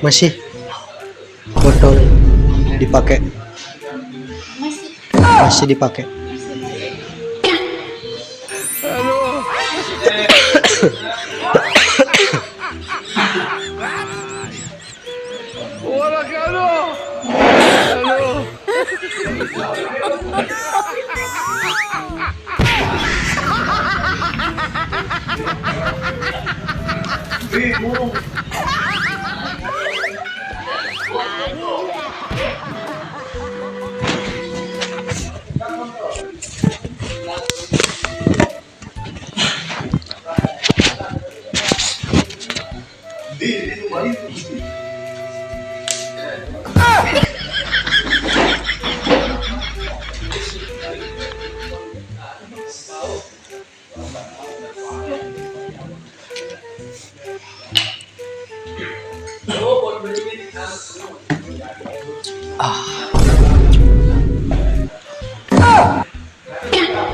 Masih botol dipakai, masih dipakai.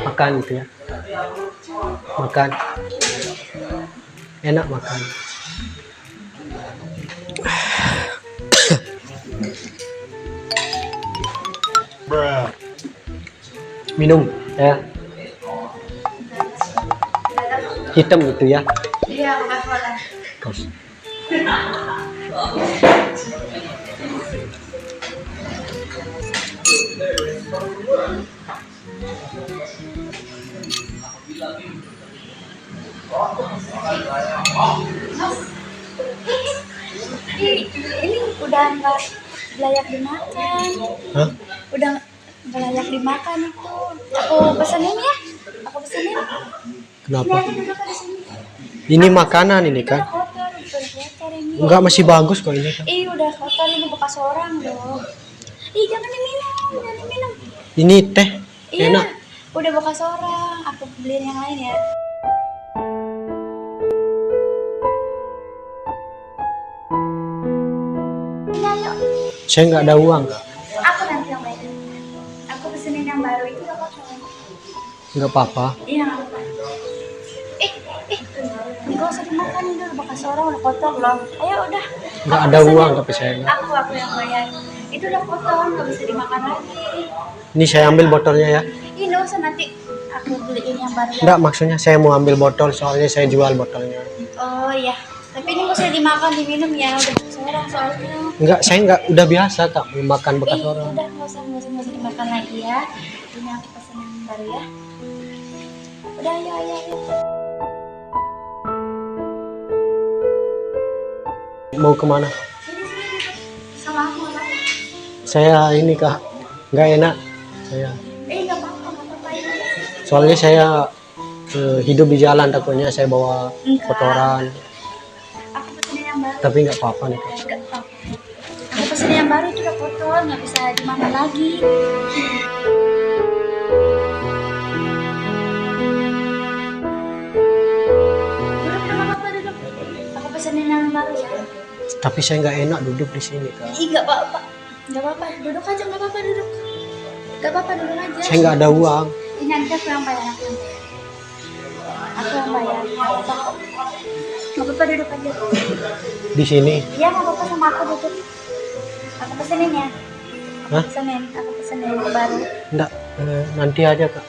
Makan itu ya, makan enak makan. Minum ya, hitam itu ya. Iya, Kos. Ini udah nggak layak dimakan. Hah? Udah nggak layak dimakan itu. Aku pesenin ya. Aku pesenin. Kenapa? Ini aja duduk di sini. Ini makanan ini Udah kan? kotor, udah kotor ini. Enggak, masih bagus kok ini kan. Ih, udah kotor ini bekas orang dong. Ih, jangan diminum, jangan diminum. Ini teh Iya, enak. udah bekas orang. Aku beliin yang lain ya. Ini ayo. Saya nggak ada uang. Aku nanti yang bayar. Aku pesenin yang baru itu gak apa-apa. Nggak apa-apa. Iya, gak apa-apa. Gak usah dimakan ini udah bekas orang, udah kotor loh. Ayo udah. Nggak Aku ada pesenin. uang tapi saya nggak. Aku yang bayar. Itu udah kotor, gak bisa dimakan lagi. Ini saya ambil botolnya ya. Ini gak usah nanti aku beliin yang baru. Enggak, maksudnya saya mau ambil botol soalnya saya jual botolnya. Oh iya. Tapi ini gak usah dimakan, diminum ya. Udah bekas orang soalnya. Enggak, saya enggak, udah biasa Kak makan bekas orang. Udah gak usah dimakan lagi ya. Ini aku pesen yang baru ya. Udah ayo. Mau kemana? Sini sama aku lah. Saya ini Kak, nggak enak saya. Gak apa-apa ini. Soalnya saya hidup di jalan, takutnya saya bawa Enggak. kotoran. Aku pesenin yang baru. Tapi nggak apa-apa nih Kak. Enggak apa-apa. Aku pesenin yang baru itu udah kotor, nggak bisa dimakan lagi. Duduk. Aku pesenin yang baru ya. Tapi saya nggak enak duduk di sini Kak. Ih, nggak apa-apa. Nggak apa-apa, duduk aja, nggak apa-apa duduk. Nggak apa-apa, duduk aja. Saya nggak ada uang. Ini nanti aku yang bayar, aku yang bayar. Aku yang bayar. Nggak apa-apa kok. Nggak apa-apa, duduk aja. Di sini. Iya, nggak apa-apa sama aku duduk. Aku pesenin ya. Hah? Aku pesenin yang baru. Enggak, nanti aja Kak.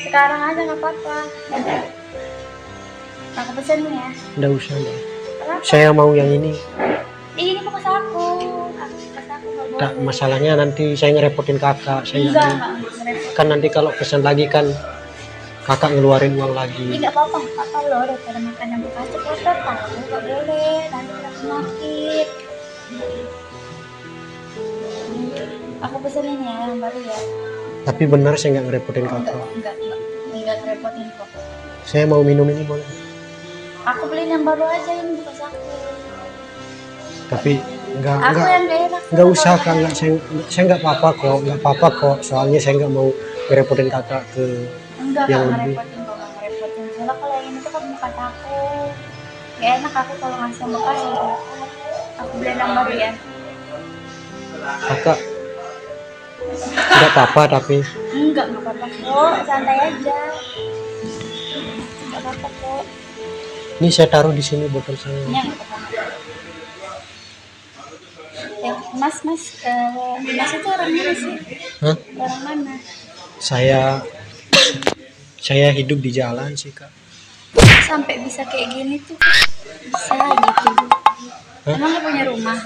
Sekarang aja nggak apa-apa. Aku pesenin ya. Nggak usah Mbak. Kenapa? Saya mau yang ini. Ini bekas aku. Bekas aku nggak boleh. Tak, masalahnya nanti saya ngerepotin kakak. Saya Enggak, nggak mau. nggak. Kan nanti kalau pesan lagi kan kakak ngeluarin uang Ini lagi. nggak apa-apa, apa loh daripada makan yang bekas itu kotor, tahu nggak boleh, nanti kena penyakit. Aku pesenin ya yang baru ya. Tapi benar saya nggak ngerepotin kakak. Enggak ngerepotin kok. Saya mau minum ini boleh. Aku beliin yang baru aja, ini bekas aku. Tapi Aku yang gak enak. nggak usah kak, nggak saya nggak apa-apa kok, soalnya saya nggak mau ngerepotin kakak ke Enggak yang nggak lebih. ngerepotin kok, nggak ngerepotin. Soalnya kalau yang ini tuh kan bukan aku. Gak enak aku kalau ngasih yang bekas gitu. Aku beli yang baru ya. Kakak nggak apa-apa tapi Enggak apa-apa kok, santai aja. Enggak apa-apa kok. ini saya taruh di sini botol saya. Ini enggak apa-apa. Ya, Mas, Mas itu orang mana sih? Hah? Orang mana? Saya hidup di jalan sih kak. Sampai bisa kayak gini tuh bisa gitu. Hah? Emang gak punya rumah?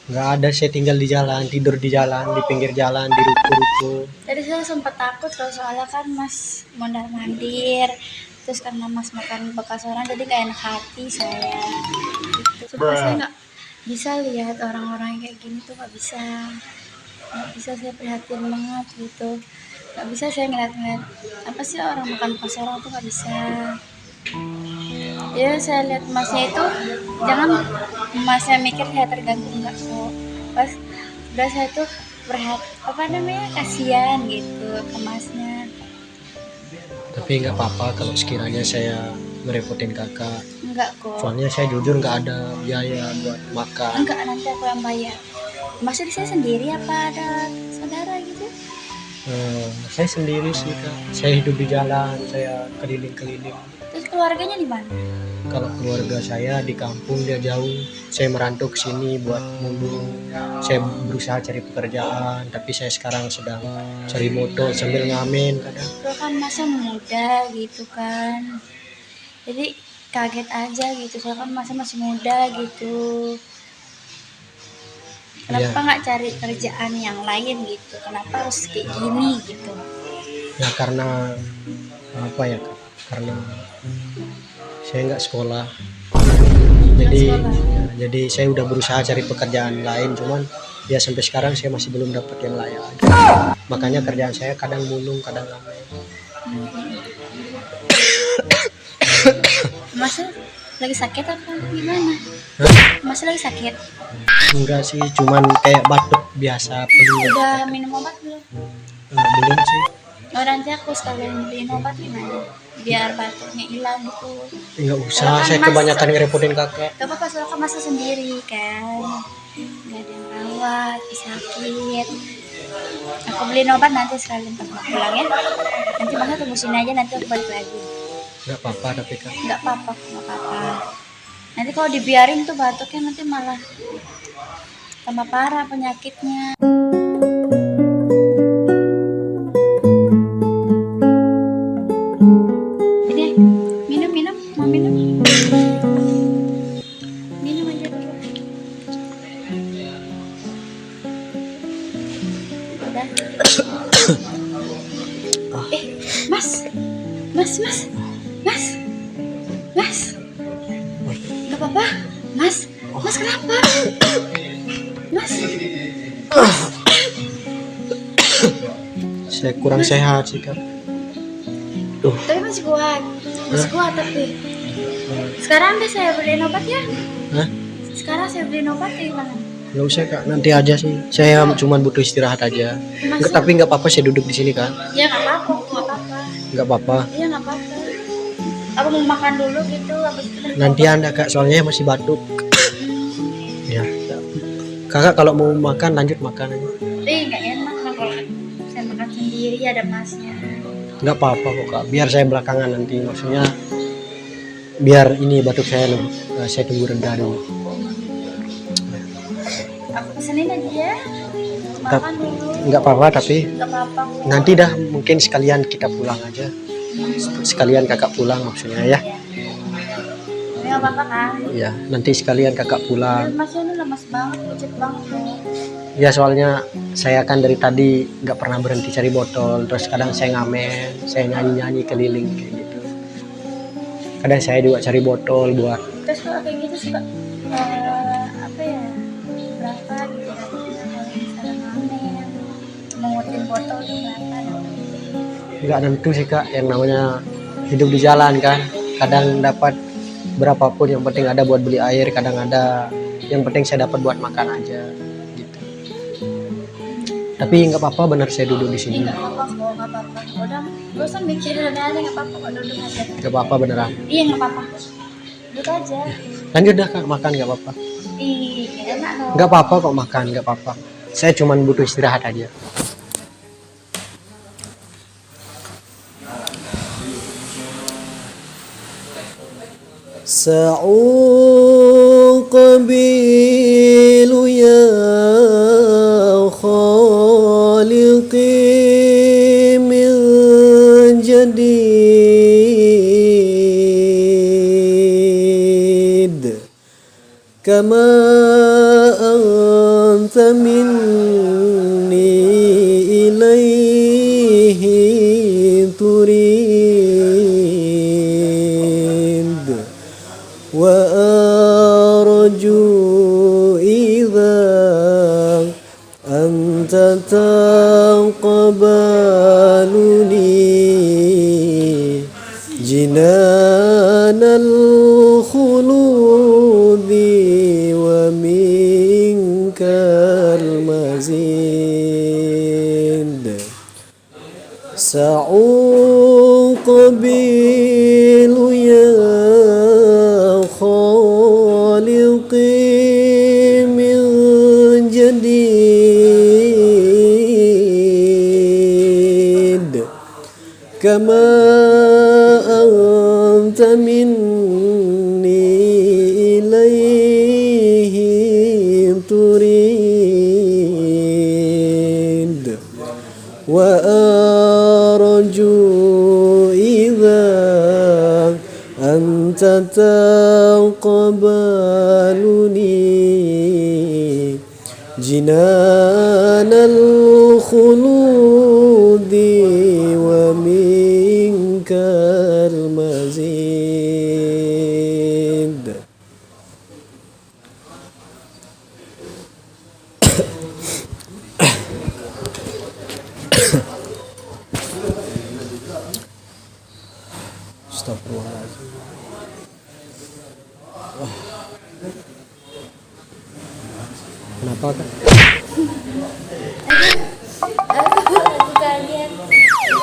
Nggak ada, saya tinggal di jalan, tidur di jalan, di pinggir jalan, di ruko-ruko. Tadi saya sempat takut kalau soalnya kan Mas mondar mandir, terus karena Mas makan bekas orang jadi gak enak hati saya. Gitu. Supaya saya nggak bisa lihat orang-orang kayak gini tuh, nggak bisa saya prihatin banget gitu. Nggak bisa saya ngeliat-ngeliat apa sih orang makan bekas orang tuh, nggak bisa. Ya saya lihat Masnya itu, jangan Masnya mikir saya terganggu, enggak kok. Pas udah saya tuh kasihan gitu ke Masnya. Tapi nggak apa-apa kalau sekiranya saya ngerepotin kakak. Enggak kok. Soalnya saya jujur nggak ada biaya buat makan. Enggak, nanti aku yang bayar. Masnya di saya sendiri apa ada saudara gitu? Saya sendiri sih kak. Saya hidup di jalan, saya keliling-keliling. Terus keluarganya di mana? Kalau keluarga saya di kampung, dia jauh. Saya merantau ke sini buat mulung. Saya berusaha cari pekerjaan, tapi saya sekarang sedang cari motor sambil ngamen kadang. Terus kan Masnya muda gitu kan. Jadi kaget aja gitu, soalnya kan Masnya masih muda gitu. Kenapa nggak cari kerjaan yang lain gitu? Kenapa harus kayak gini gitu? Ya karena apa ya kak? Karena saya nggak sekolah. Jadi saya udah berusaha cari pekerjaan lain, cuman ya sampai sekarang saya masih belum dapat yang layak. Makanya kerjaan saya kadang mulung, kadang ngamen. Masnya lagi sakit apa gimana? Masnya lagi sakit? Enggak sih, cuman kayak batuk biasa, flu. Udah minum obat belum? Belum sih. Oh, nanti aku sekalian beliin obat gimana? Biar batuknya hilang gitu. Enggak Kalau usah, kan saya kebanyakan ngerepotin kakak. Gak apa-apa, soalnya kan Masnya sendiri kan. Gak ada yang rawat, sakit. Aku beliin obat nanti sekalian pas pulang ya. Nanti Masnya tunggu sini aja, nanti aku balik lagi. Enggak apa-apa tapi kak. Gak apa-apa. Nanti kalau dibiarin tuh batuknya nanti malah tambah parah penyakitnya. Ini minum, mau minum? Minum aja dulu. Udah. Mas. Gak apa-apa, Mas kenapa? Mas. Saya kurang sehat sih kak. Tapi masih kuat tapi. Sekarang deh saya beliin obat ya. Hah? Sekarang saya beliin obat ya gimana? Nggak usah kak, nanti aja sih. Saya cuma butuh istirahat aja. Enggak, tapi nggak apa-apa saya duduk di sini kan. Ya nggak apa-apa. Nggak apa-apa. Iya nggak apa-apa. Aku mau makan dulu gitu, habis itu Nanti anda kak, soalnya masih batuk. Ya. Kakak kalau mau makan lanjut makan aja. nggak enak lah kalau saya makan sendiri ada Masnya. Nggak apa-apa kok kak, biar saya belakangan nanti, maksudnya biar ini batuk saya saya tunggu reda dulu. Aku pesenin aja ya. Makan dulu. Nggak apa-apa tapi Nggak apa-apa. nanti dah mungkin sekalian kita pulang aja. Sekalian kakak pulang maksudnya ya. Ini nggak apa-apa kan? Iya, nanti sekalian kakak pulang. Masnya ini lemas banget, pucet banget loh. Ya soalnya saya kan dari tadi nggak pernah berhenti cari botol, terus kadang saya ngamen, saya nyanyi-nyanyi keliling kayak gitu. Kadang saya juga cari botol buat. Terus kalau kayak gitu suka apa ya, berapa gitu dapetnya kalau misalnya ngamen mengutin botol tuh berapa dapetnya? Nggak nentu sih kak, yang namanya hidup di jalan kan. Kadang dapat berapapun, yang penting ada buat beli air, kadang ada yang penting saya dapat buat makan aja gitu. Tapi nggak apa-apa, benar saya duduk di sini. Nggak apa-apa kok, nggak apa-apa. Udah, gak usah mikirin aneh-aneh, nggak apa-apa kok, duduk aja. Nggak apa-apa beneran. Iya nggak apa-apa, duduk aja. Lanjut dah Kak, makan nggak apa-apa. Ih, enak dong. Nggak apa-apa kok makan, nggak apa-apa. Saya cuman butuh istirahat aja. سأقبل يا خالقي من جديد كما أنت مني إليه تريد وأرجو إذا أنت تقبلني جنان الخلود ومنك المزيد سأقبل يا خالقي من جديد كما أنت مني إليه تريد وأرجو إذا أنت تقبلني جنان الخلود ومنك المزيد Astagfirullahaladzim. Kenapa Kak? Aku kaget.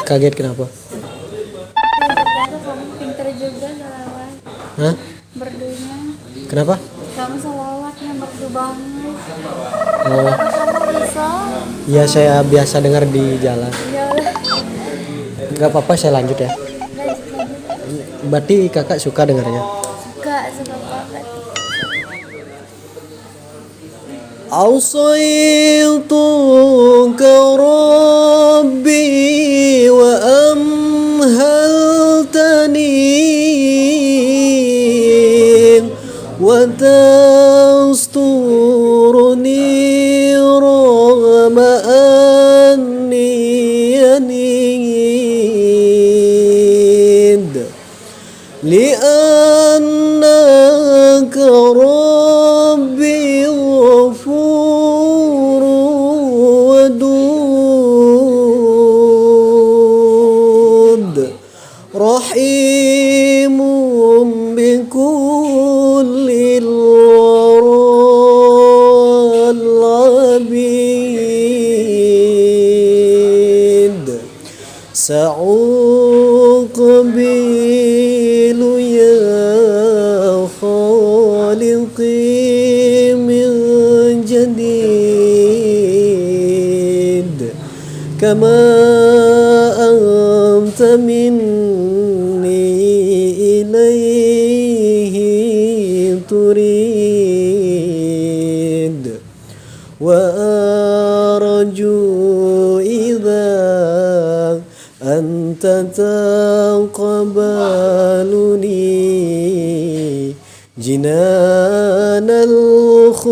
Kaget kenapa? Ternyata kamu pinter juga salawat. Hah? Berdunya. Kenapa? Kamu salawatnya merdu banget. Oh, Apa kamu bisa? ya saya biasa dengar di jalan. Ya udah. Gak apa-apa, saya lanjut ya. Lanjut. Berarti kakak suka dengarnya? Suka banget. أوصيتك ربي وأمهلتني وتسترني رغم أني ينيد لأنك ربي غفور ودود رحيم بكل الورى العبيد سأقبل يا خالقي من جديد كما أنت مني إليه تريد وأرجو إذا أنت تقبلني جنان الخلود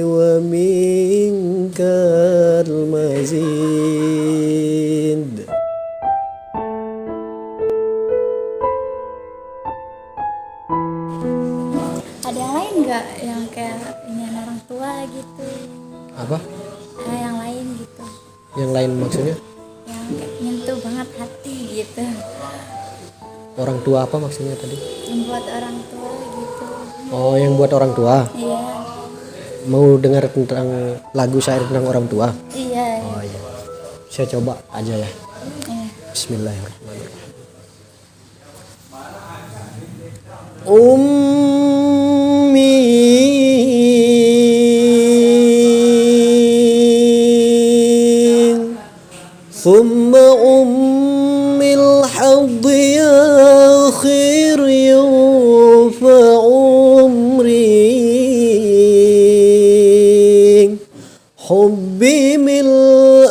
ومنك المزيد. Ada yang lain nggak yang kayak ini orang tua gitu? Apa? Yang lain gitu, Yang lain maksudnya? yang kayak nyentuh banget hati gitu, Orang tua apa maksudnya tadi? membuat orang tua gitu. Oh, yang buat orang tua. Iya. Mau dengar tentang lagu syair tentang orang tua? Iya. Oh iya. Saya coba aja ya. Iya. Bismillahirrahmanirrahim. أمي ثم أمي الحظ يا خير ينفع عمري حبي من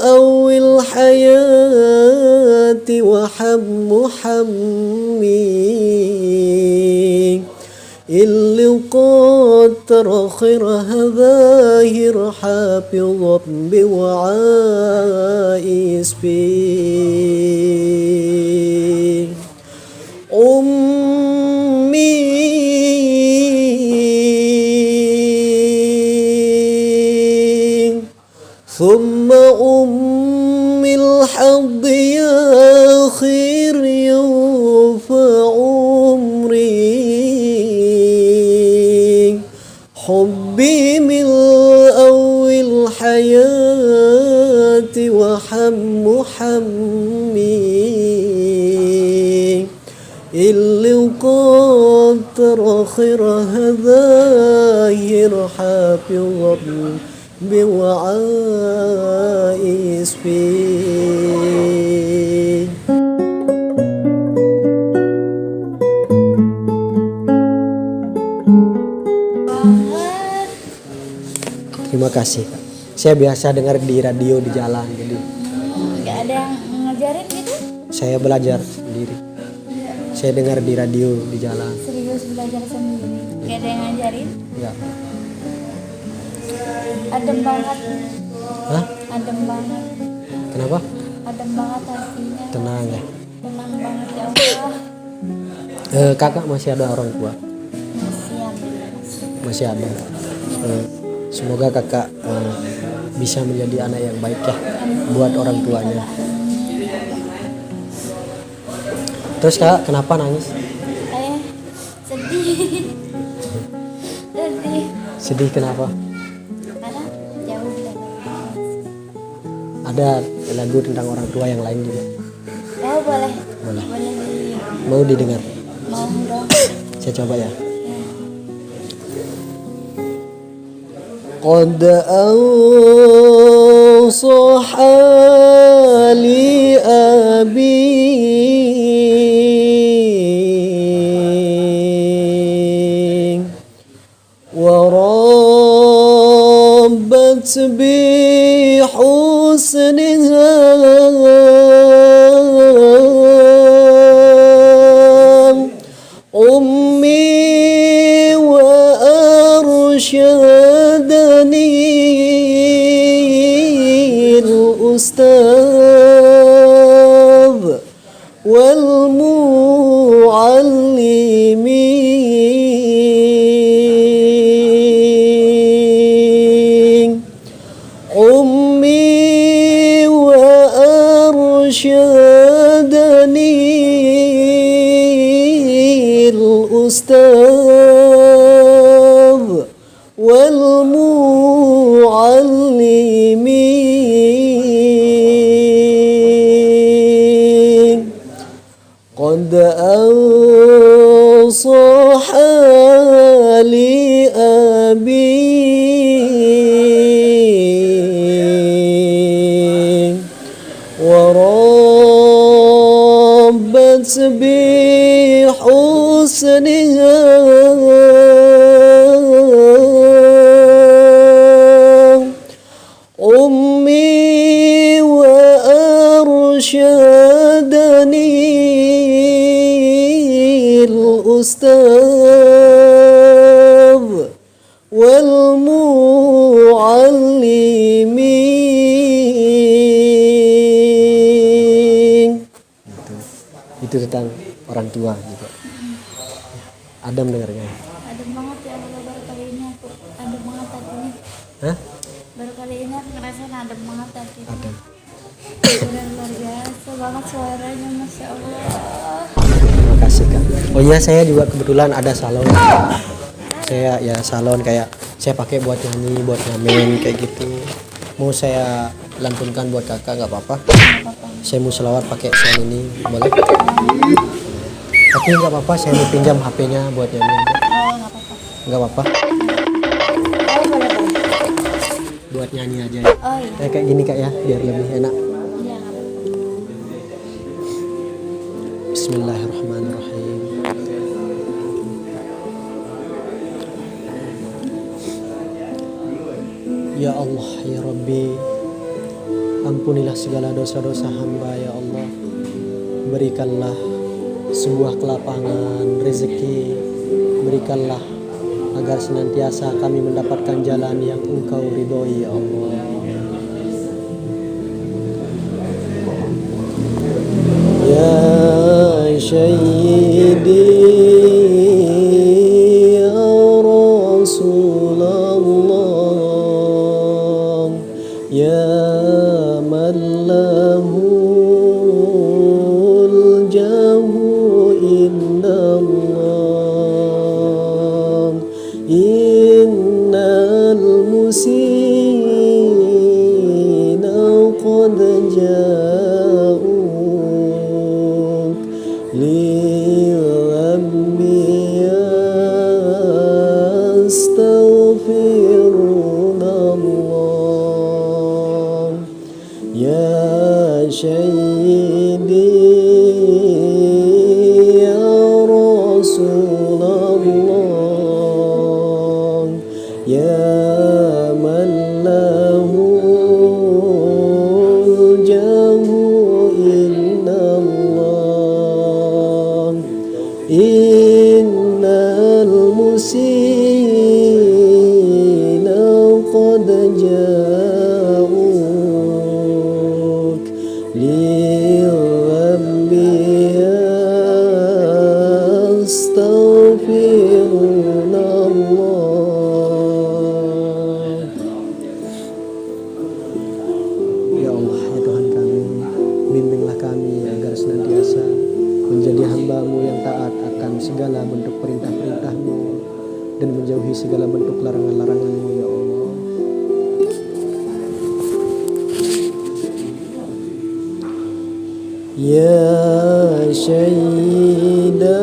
أول الحياة وحم حمي اللي قدر خيرها ظاهر حافظ بوعاء اسمي أمي ثم أمي الحظ يا خير ينفع عمري حبي من أول الحياة وحم حمي اللي قدر خيرها ظاهر حافظ بوعاء اسمي. Terima kasih, Kak. Saya biasa dengar di radio di jalan, jadi Nggak ada yang ngajarin gitu? saya belajar sendiri. Saya dengar di radio di jalan. Serius belajar sendiri? Nggak ada yang ngajarin? Ya. Adem banget. Hah? Adem banget. Kenapa? Adem banget hatinya. Tenang ya. Tenang banget ya Allah. Kakak masih ada orang tua? Siap. Masih ada. Semoga kakak bisa menjadi anak yang baik ya buat orang tuanya. Terus kak, kenapa nangis? Sedih. Sedih. Sedih kenapa? Karena jauh dari rumah. Ada lagu tentang orang tua yang lain juga. Oh boleh. Boleh. Boleh di. Mau didengar? Mau dong. Saya coba ya. قد أنصح لي أبي وربت بحسنها أمي وأرشدني الأستاذ والمعلمين أمي وأرشدني الأستاذ والمعلمين قد أنصح لي أبي وربت بحسنها أمي وأرشدني الأستاذ والمعلمين. Itu tentang orang tua juga. Adam dengarnya. Adem banget ya Allah, baru kali ini aku adem banget hatinya. Hah? Baru kali ini aku ngerasain adem banget hatinya. Adam. Benar luar biasa banget suaranya, Masya Allah. Terima kasih kak. Oh iya, saya juga kebetulan ada salon. Saya ya salon kayak saya pakai buat nyanyi, buat ngamen kayak gitu. Mau saya lantunkan buat kakak nggak apa-apa? Nggak apa-apa. Saya mau selawat pakai sound ini boleh? Tapi nggak apa-apa, saya mau pinjam HP-nya buat nyanyi. Oh, nggak apa-apa. Nggak apa-apa, Oh, boleh, boleh. buat nyanyi aja. Oh iya. Kayak gini kak ya, biar lebih enak. Iya, nggak apa-apa. Bismillahirrahmanirrahim. Ya Allah, ya Rabbi, ampunilah segala dosa-dosa hamba ya Allah. Berikanlah sebuah kelapangan rezeki, berikanlah agar senantiasa kami mendapatkan jalan yang Engkau ridhoi ya Allah. Ya Sayyidi ya Rasulullah, ya man lahul jahu indallah, innal musina qad ja'uk li'ammi yastaghfirunallah. Ya Sayyidi ya Rasulullah, ya man lahul jahu indallah, innal musina qad ja'uk li'ammi yastaghfirunallah. Ya Allah, ya Tuhan kami, bimbinglah kami agar senantiasa menjadi hamba-Mu yang taat akan segala bentuk perintah-perintah-Mu dan menjauhi segala bentuk larangan-larangan-Mu ya Allah. Ya Sayyida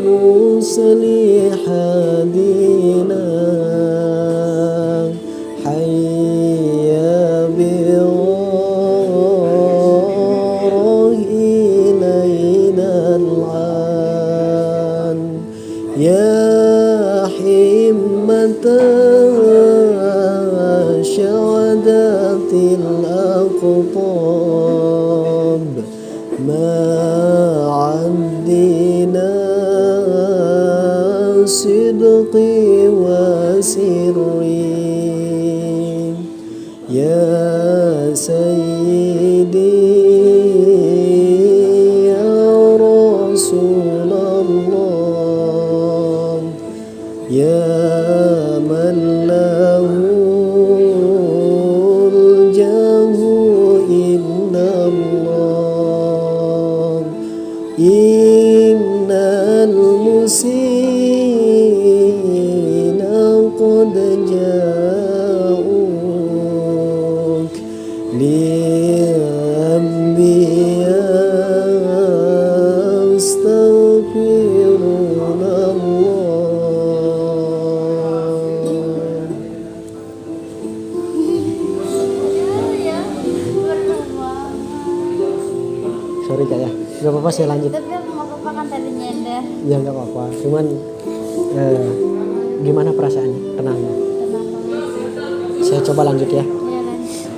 rusuli hadina hayya biwahi ilayna al-an, ya himmata syawadatil aqtab ma'addina sidqi wa sirri, ya Sayyidi ya Rasulullah, ya man lahul jahu indallah, innal musina qad ja'uk li'ammi yastaghfirunallah. Ya, berdua. Sorry kak ya, nggak apa-apa saya lanjut. Tapi aku nggak apa-apa kan tadi nyender. Ya nggak apa-apa, cuman gimana perasaannya? Tenang. Tenang banget. Saya coba lanjut ya. Ya, lanjut.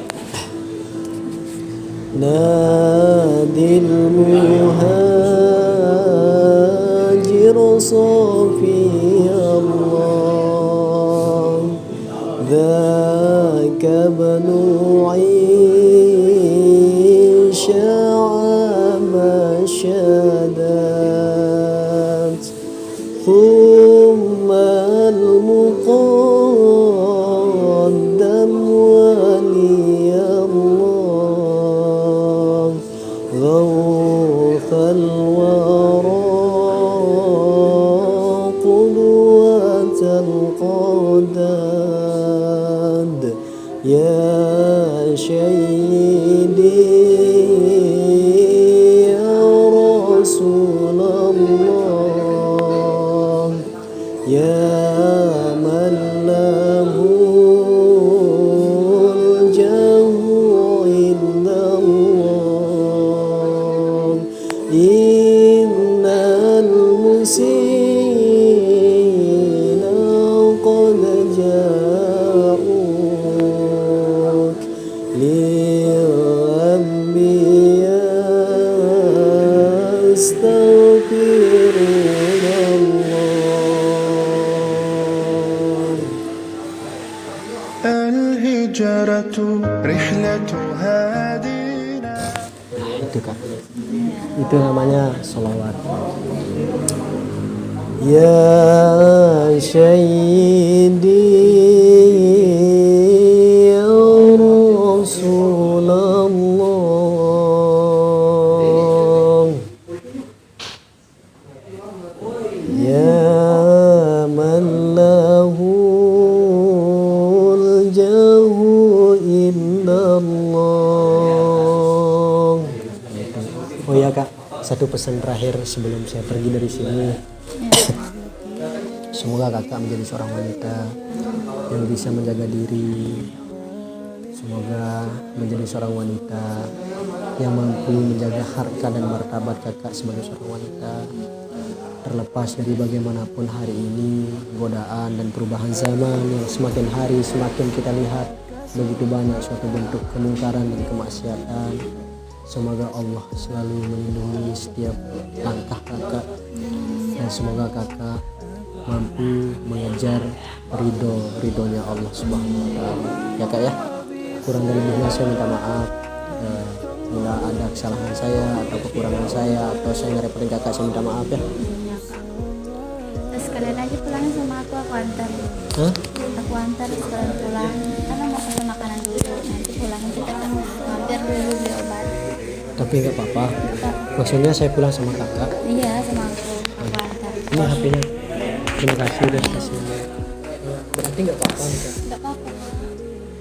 Nadil muhajir safi Allah, dzaka banu Isha masyadat, thumma al-muqaddam waliyallah, غوث الورى قدوة يا سيدي يا رسول الله يا من له الجاه عند الله إن المسيء قد جاءوك للأنبياء يستغفرون الله. الهجرة رحلة هادينا. Itu Kak, itu namanya sholawat. Ya Sayyidi ya Rasulullah ya man lahul jahu indallah. Oh ya Kak, satu pesan terakhir sebelum saya pergi dari sini. Semoga kakak menjadi seorang wanita yang bisa menjaga diri. Semoga menjadi seorang wanita yang mampu menjaga harkat dan martabat kakak sebagai seorang wanita. Terlepas dari bagaimanapun hari ini, godaan dan perubahan zaman yang semakin hari semakin kita lihat begitu banyak suatu bentuk kemungkaran dan kemaksiatan. Semoga Allah selalu melindungi setiap langkah kakak dan semoga kakak mampu mengejar ridhonya Allah Subhanahu wa Ta'ala. Ya Kak ya, kurang dan lebihnya saya minta maaf. Bila ada kesalahan saya atau kekurangan saya atau saya ngerepotin kakak, saya minta maaf ya. Terus kalian aja pulang sama aku antar. Hah? Aku antar sekalian pulang karena mau pesan makanan dulu, nanti pulang kita kan mampir dulu beli obat. Tapi nggak apa-apa. Maksudnya saya pulang sama kakak. Iya, sama aku antar. Ini HP-nya. Terima kasih udah kasih. Berarti nggak apa-apa nih Kak? Nggak apa-apa.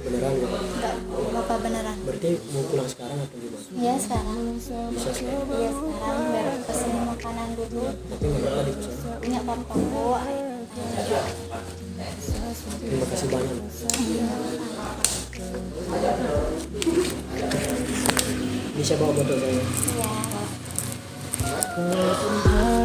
Beneran nggak? Nggak apa-apa beneran. Berarti mau pulang sekarang atau gimana? Iya sekarang. Bisa sekarang. Iya sekarang biar pesen makanan dulu. Tapi nggak apa-apa di pesan. Nggak apa-apa kok. Terima kasih banyak. Bisa bawa botol saya. Iya.